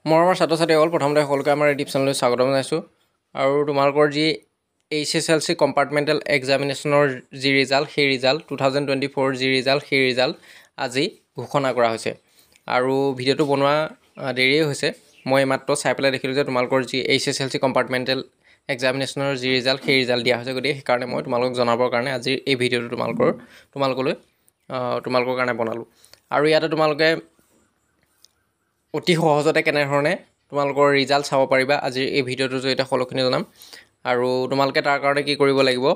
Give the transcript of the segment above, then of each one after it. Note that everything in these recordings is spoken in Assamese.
মৰমৰ ছাত্ৰ-ছাত্ৰীসকল প্ৰথমতে সকলোকে আমাৰ ইউটিউব চেনেললৈ স্বাগতম জনাইছোঁ আৰু তোমালোকৰ যি HSLC কম্পাৰ্টমেণ্টেল এক্সামিনেশ্যনৰ যি ৰিজাল্ট সেই ৰিজাল্ট 2024 যি ৰিজাল্ট সেই ৰিজাল্ট আজি ঘোষণা কৰা হৈছে আৰু ভিডিঅ'টো বনোৱা দেৰিয়ে হৈছে মই মাত্ৰ চাই পেলাই দেখিলোঁ যে তোমালোকৰ যি HSLC কম্পাৰ্টমেণ্টেল এক্সামিনেশ্যনৰ যি ৰিজাল্ট সেই ৰিজাল্ট দিয়া হৈছে গতিকে সেইকাৰণে মই তোমালোকক জনাবৰ কাৰণে আজি এই ভিডিঅ'টো তোমালোকৰ কাৰণে বনালোঁ আৰু ইয়াতে তোমালোকে অতি সহজতে কেনেধৰণে তোমালোকৰ ৰিজাল্ট চাব পাৰিবা আজিৰ এই ভিডিঅ'টোৰ জৰিয়তে সকলোখিনি জনাম আৰু তোমালোকে তাৰ কাৰণে কি কৰিব লাগিব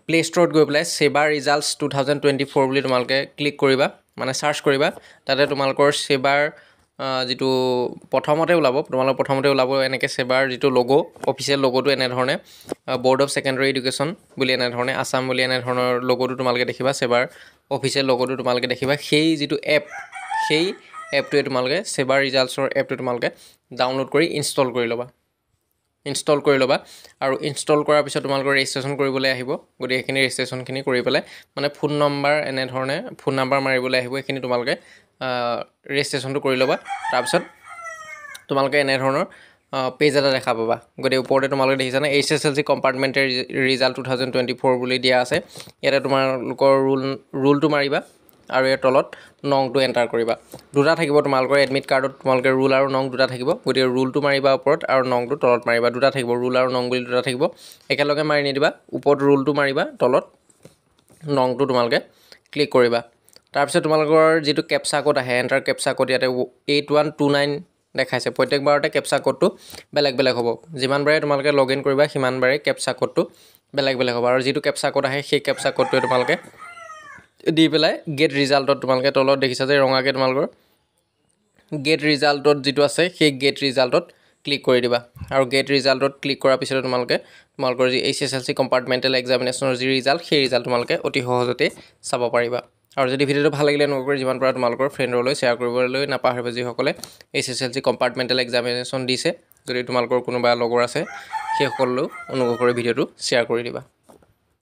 প্লে ষ্ট'ৰত গৈ পেলাই সেবা ৰিজাল্টছ 2024 বুলি তোমালোকে ক্লিক কৰিবা মানে সাৰ্চ কৰিবা তাতে তোমালোকৰ সেবাৰ যিটো প্ৰথমতে ওলাব এনেকৈ সেবাৰ যিটো লোগো অফিচিয়েল লোগোটো এনেধৰণে ব'ৰ্ড অফ ছেকেণ্ডাৰী এডুকেশ্যন বুলি এনেধৰণে আসাম বুলি এনেধৰণৰ লোগোটো তোমালোকে দেখিবা সেবাৰ অফিচিয়েল লোগোটো তোমালোকে দেখিবা সেই যিটো এপ সেই এপটোৱে তোমালোকে সেবা ৰিজাল্টছৰ এপটো তোমালোকে ডাউনলোড কৰি ইনষ্টল কৰি ল'বা আৰু ইনষ্টল কৰাৰ পিছত তোমালোকৰ ৰেজিষ্ট্ৰেশ্যন কৰিবলৈ আহিব গতিকে এইখিনি ৰেজিষ্ট্ৰেশ্যনখিনি কৰি পেলাই মানে ফোন নাম্বাৰ মাৰিবলৈ আহিব এইখিনি তোমালোকে ৰেজিষ্ট্ৰেশ্যনটো কৰি ল'বা তাৰপিছত তোমালোকে এনেধৰণৰ পেজ এটা দেখা পাবা গতিকে ওপৰতে তোমালোকে দেখিছানে HSLC কম্পাৰ্টমেণ্টেল ৰিজাল্ট 2024 বুলি দিয়া আছে ইয়াতে তোমালোকৰ ৰুলটো মাৰিবা আৰু ইয়াৰ তলত নংটো এণ্টাৰ কৰিবা দুটা থাকিব তোমালোকৰ এডমিট কাৰ্ডত তোমালোকে ৰুল আৰু নং দুটা থাকিব গতিকে ৰুলটো মাৰিবা ওপৰত আৰু নংটো তলত মাৰিবা দুটা থাকিব ৰুল আৰু নং বুলি দুটা থাকিব একেলগে মাৰি নিদিবা ওপৰত ৰুলটো মাৰিবা তলত নংটো তোমালোকে ক্লিক কৰিবা তাৰপিছত তোমালোকৰ যিটো কেপচা কোড আহে এণ্টাৰ কেপচা কোড ইয়াতে 8129 দেখাইছে প্ৰত্যেকবাৰতে কেপচা কোডটো বেলেগ হ'ব যিমানবাৰে তোমালোকে লগ ইন কৰিবা সিমানবাৰে কেপচা কোডটো বেলেগ হ'ব আৰু যিটো কেপচা কোড আহে সেই কেপচা কোডটোৱে তোমালোকে দি পেলাই গেট ৰিজাল্টত তোমালোকে তলত দেখিছা যে ৰঙাকৈ তোমালোকৰ গেট ৰিজাল্টত যিটো আছে সেই গেট ৰিজাল্টত ক্লিক কৰি দিবা আৰু গেট ৰিজাল্টত ক্লিক কৰাৰ পিছত তোমালোকৰ যি HSLC কম্পাৰ্টমেণ্টেল এক্সামিনেশ্যনৰ যি ৰিজাল্ট সেই ৰিজাল্ট তোমালোকে অতি সহজতে চাব পাৰিবা আৰু যদি ভিডিঅ'টো ভাল লাগিলে অনুগ্ৰহ কৰি যিমান পাৰা তোমালোকৰ ফ্ৰেণ্ডলৈ শ্বেয়াৰ কৰিবলৈ নাপাহৰিবা যিসকলে HSLC কম্পাৰ্টমেণ্টেল এক্সামিনেশ্যন দিছে যদি তোমালোকৰ কোনোবা লগৰ আছে সেইসকললৈও অনুগ্ৰহ কৰি ভিডিঅ'টো শ্বেয়াৰ কৰি দিবা